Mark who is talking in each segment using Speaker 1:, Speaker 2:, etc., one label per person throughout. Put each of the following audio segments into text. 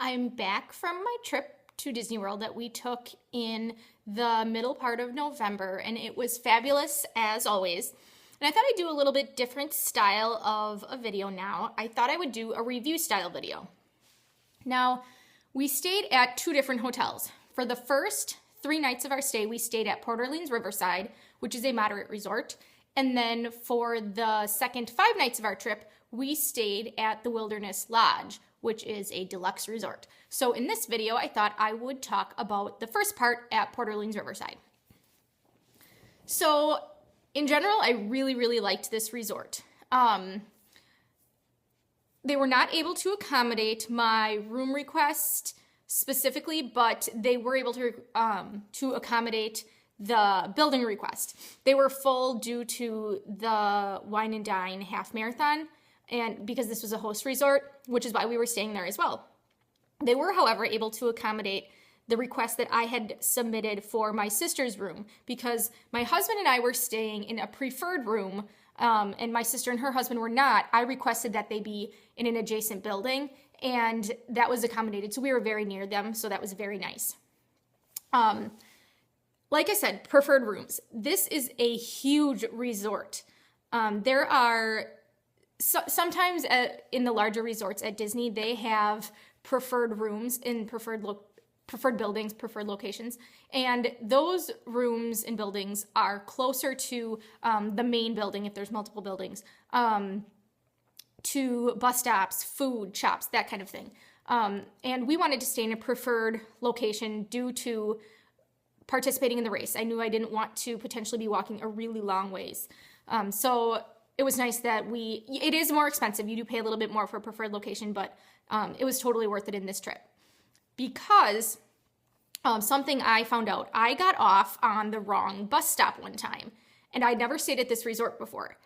Speaker 1: I'm back from my trip to Disney World that we took in the middle part of November, and it was fabulous as always. And I thought I'd do a little bit different style of a video now. I thought I would do a review style video. Now, we stayed at two different hotels. For the first 3 nights of our stay, we stayed at Port Orleans Riverside, which is a moderate resort. And then for the second 5 nights of our trip, we stayed at the Wilderness Lodge, which is a deluxe resort. So in this video, I thought I would talk about the first part at Port Orleans Riverside. So in general, I really liked this resort. They were not able to accommodate my room request specifically, but they were able to accommodate the building request. They were full due to the Wine and Dine half marathon, and because this was a host resort, which is why we were staying there as well. They were, however, able to accommodate the request that I had submitted for my sister's room, because my husband and I were staying in a preferred room, and my sister and her husband were not. I requested that they be in an adjacent building, and that was accommodated. So we were very near them, so that was very nice. Like I said, preferred rooms. This is a huge resort. There are sometimes in the larger resorts at Disney, they have preferred rooms in preferred buildings, preferred locations, and those rooms and buildings are closer to the main building if there's multiple buildings, to bus stops, food shops, that kind of thing. And we wanted to stay in a preferred location due to participating in the race. I knew I didn't want to potentially be walking a really long ways. So it was nice that it is more expensive. You do pay a little bit more for a preferred location, but it was totally worth it in this trip. Because something I found out, I got off on the wrong bus stop one time, and I'd never stayed at this resort before.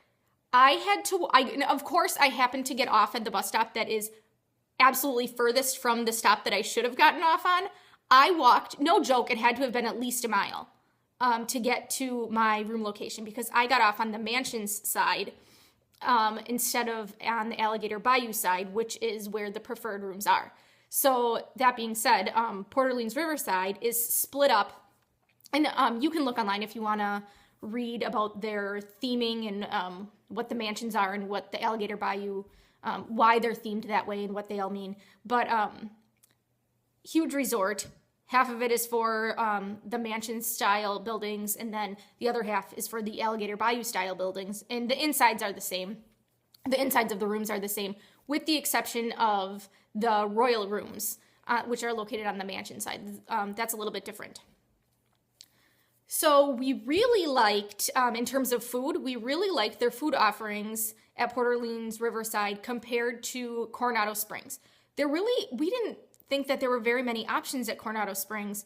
Speaker 1: Of course, I happened to get off at the bus stop that is absolutely furthest from the stop that I should have gotten off on. I walked, no joke, it had to have been at least a mile to get to my room location, because I got off on the Mansions side instead of on the Alligator Bayou side, which is where the preferred rooms are. So that being said, Port Orleans Riverside is split up, and you can look online if you want to read about their theming and what the mansions are and what the Alligator Bayou, why they're themed that way and what they all mean. But huge resort. Half of it is for the mansion style buildings, and then the other half is for the Alligator Bayou style buildings. And the insides are the same. The insides of the rooms are the same, with the exception of the royal rooms, which are located on the mansion side. That's a little bit different. So we really liked, in terms of food, we really liked their food offerings at Port Orleans Riverside compared to Coronado Springs. We didn't think that there were very many options at Coronado Springs.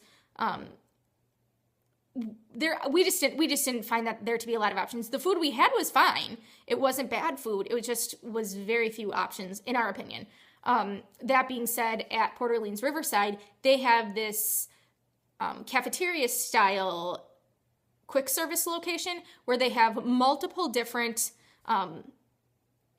Speaker 1: We just didn't find that there to be a lot of options. The food we had was fine. It wasn't bad food. It was very few options, in our opinion. That being said, at Port Orleans Riverside, they have this cafeteria style quick service location where they have multiple different,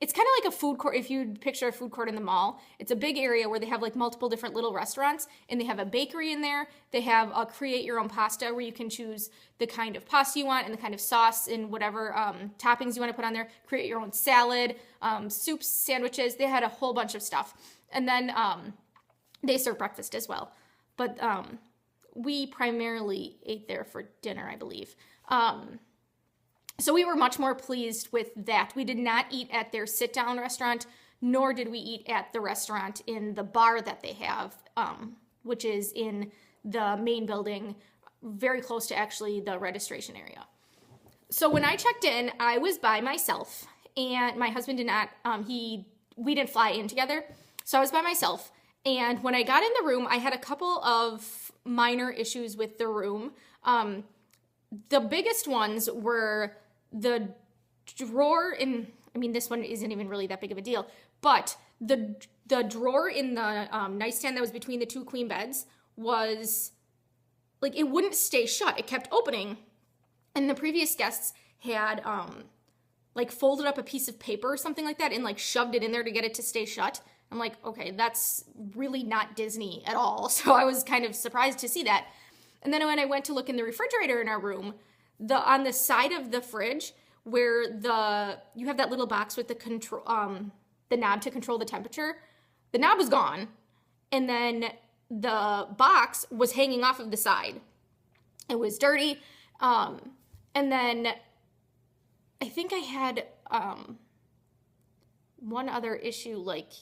Speaker 1: it's kind of like a food court. If you picture a food court in the mall, it's a big area where they have like multiple different little restaurants, and they have a bakery in there. They have a create your own pasta where you can choose the kind of pasta you want and the kind of sauce and whatever toppings you want to put on there. Create your own salad, soups, sandwiches. They had a whole bunch of stuff. And then they serve breakfast as well. But we primarily ate there for dinner, I believe. So we were much more pleased with that. We did not eat at their sit-down restaurant, nor did we eat at the restaurant in the bar that they have, which is in the main building, very close to actually the registration area. So when I checked in, I was by myself, and my husband did not, we didn't fly in together, so I was by myself. And when I got in the room, I had a couple of minor issues with the room. The biggest ones were the drawer this one isn't even really that big of a deal, but the drawer in the nightstand that was between the 2 queen beds was, like, it wouldn't stay shut. It kept opening, and the previous guests had, folded up a piece of paper or something like that and, shoved it in there to get it to stay shut. I'm like, okay, that's really not Disney at all. So I was kind of surprised to see that. And then when I went to look in the refrigerator in our room, on the side of the fridge where you have that little box with the knob to control the temperature, the knob was gone. And then the box was hanging off of the side. It was dirty. And then I think I had one other issue, like,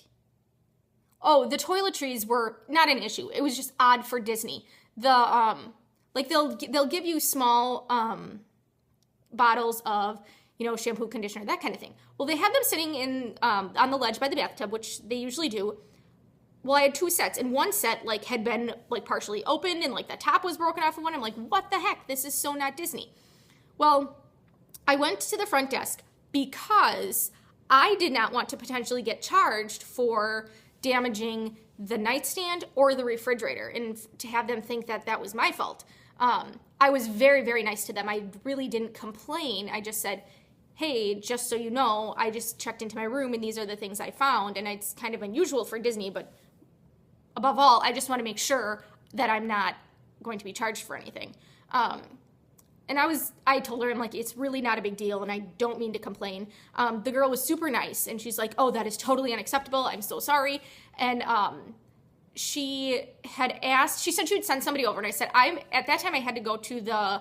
Speaker 1: the toiletries were not an issue. It was just odd for Disney. They'll give you small bottles of, shampoo, conditioner, that kind of thing. Well, they had them sitting in on the ledge by the bathtub, which they usually do. Well, I had 2 sets, and one set had been partially opened, and the top was broken off of one. I'm like, what the heck? This is so not Disney. Well, I went to the front desk because I did not want to potentially get charged for damaging the nightstand or the refrigerator, and to have them think that that was my fault. I was very, very nice to them. I really didn't complain. I just said, hey, just so you know, I just checked into my room and these are the things I found. And it's kind of unusual for Disney, but above all, I just want to make sure that I'm not going to be charged for anything. And I told her, I'm like, it's really not a big deal and I don't mean to complain. The girl was super nice and she's like, oh, that is totally unacceptable. I'm so sorry. And she said she would send somebody over, and I said, at that time I had to go to the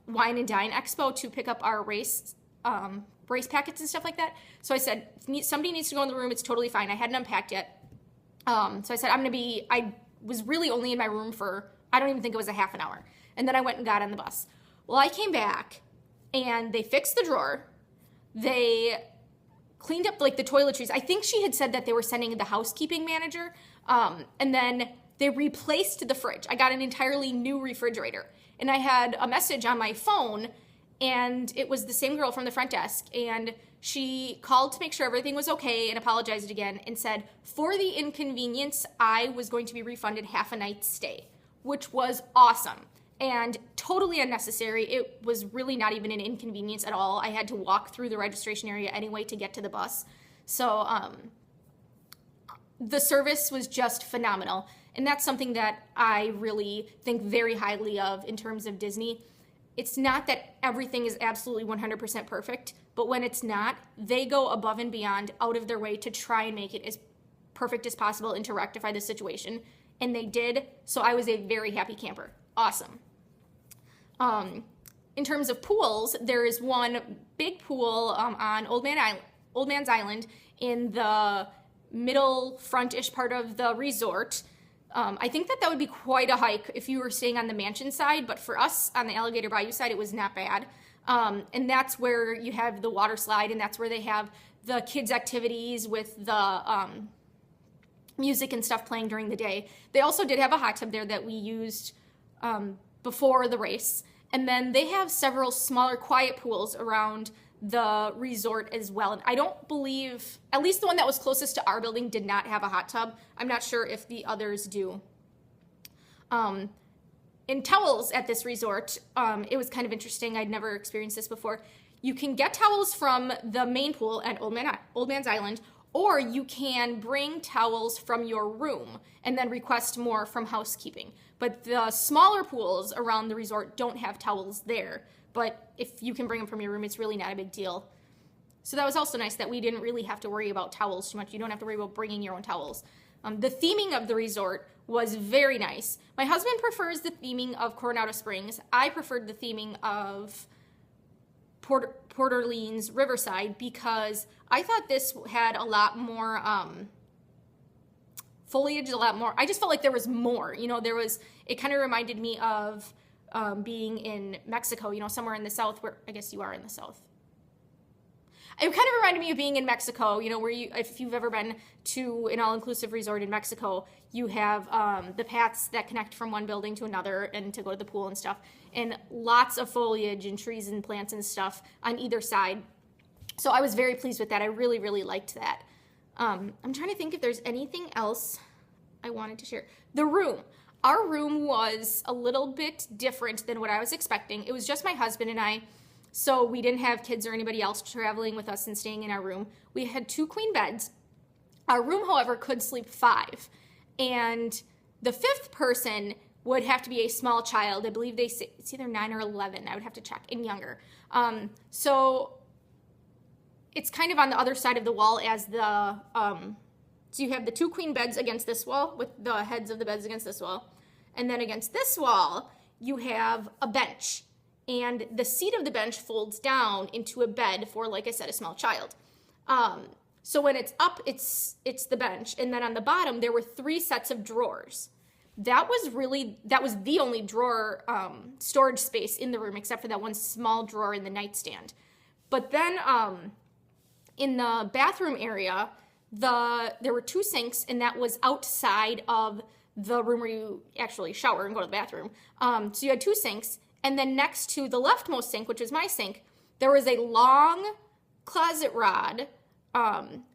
Speaker 1: Wine and Dine Expo to pick up our race packets and stuff like that. So I said, somebody needs to go in the room. It's totally fine. I hadn't unpacked yet. So I said, I was really only in my room for, I don't even think it was a half an hour. And then I went and got on the bus. Well, I came back and they fixed the drawer. They cleaned up the toiletries. I think she had said that they were sending the housekeeping manager. And then they replaced the fridge. I got an entirely new refrigerator. And I had a message on my phone, and it was the same girl from the front desk. And she called to make sure everything was okay and apologized again and said, for the inconvenience, I was going to be refunded half a night's stay, which was awesome and totally unnecessary. It was really not even an inconvenience at all. I had to walk through the registration area anyway to get to the bus. So the service was just phenomenal. And that's something that I really think very highly of in terms of Disney. It's not that everything is absolutely 100% perfect, but when it's not, they go above and beyond out of their way to try and make it as perfect as possible and to rectify the situation. And they did, so I was a very happy camper. Awesome. In terms of pools, there is one big pool on Old Man's Island in the middle front-ish part of the resort. I think that would be quite a hike if you were staying on the mansion side, but for us on the Alligator Bayou side, it was not bad. And that's where you have the water slide, and that's where they have the kids' activities with the music and stuff playing during the day. They also did have a hot tub there that we used before the race. And then they have several smaller quiet pools around the resort as well. And I don't believe, at least the one that was closest to our building did not have a hot tub. I'm not sure if the others do. In towels at this resort, it was kind of interesting. I'd never experienced this before. You can get towels from the main pool at Old Man's Island, or you can bring towels from your room and then request more from housekeeping. But the smaller pools around the resort don't have towels there. But if you can bring them from your room, it's really not a big deal. So that was also nice that we didn't really have to worry about towels too much. You don't have to worry about bringing your own towels. The theming of the resort was very nice. My husband prefers the theming of Coronado Springs. I preferred the theming of Port Orleans Riverside because I thought this had a lot more foliage, a lot more. I just felt like there was more. It kind of reminded me of being in Mexico, somewhere in the south where, I guess you are in the south. It kind of reminded me of being in Mexico, where if you've ever been to an all-inclusive resort in Mexico, you have the paths that connect from one building to another and to go to the pool and stuff, and lots of foliage and trees and plants and stuff on either side. So I was very pleased with that. I really, really liked that. I'm trying to think if there's anything else I wanted to share. The room. Our room was a little bit different than what I was expecting. It was just my husband and I, so we didn't have kids or anybody else traveling with us and staying in our room. We had 2 queen beds. Our room, however, could sleep 5. And the 5th person would have to be a small child. I believe they say it's either 9 or 11. I would have to check, and younger. So it's kind of on the other side of the wall as the, so you have the 2 queen beds against this wall with the heads of the beds against this wall. And then against this wall, you have a bench. And the seat of the bench folds down into a bed for, like I said, a small child. So when it's up, it's the bench. And then on the bottom, there were 3 sets of drawers. That was the only drawer storage space in the room, except for that one small drawer in the nightstand. But then in the bathroom area, there were 2 sinks, and that was outside of the room where you actually shower and go to the bathroom. So you had 2 sinks, and then next to the leftmost sink, which is my sink, there was a long closet rod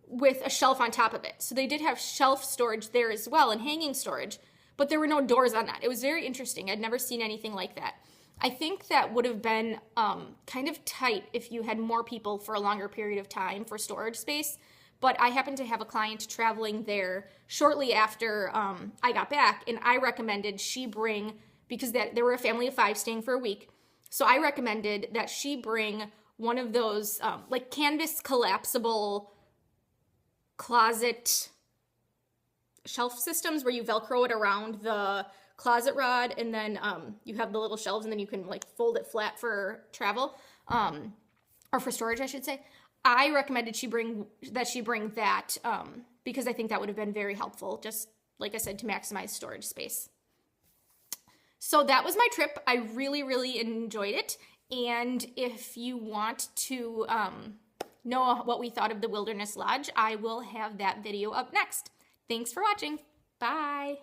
Speaker 1: with a shelf on top of it. So they did have shelf storage there as well, and hanging storage, but there were no doors on that. It was very interesting. I'd never seen anything like that. I think that would have been kind of tight if you had more people for a longer period of time for storage space. But I happened to have a client traveling there shortly after I got back, and I recommended she bring, because there were a family of 5 staying for a week, so I recommended that she bring one of those like canvas collapsible closet shelf systems where you Velcro it around the closet rod, and then you have the little shelves, and then you can like fold it flat for travel, or for storage, I should say. I recommended she bring that because I think that would have been very helpful, just like I said, to maximize storage space. So that was my trip. I really, really enjoyed it. And if you want to know what we thought of the Wilderness Lodge, I will have that video up next. Thanks for watching. Bye.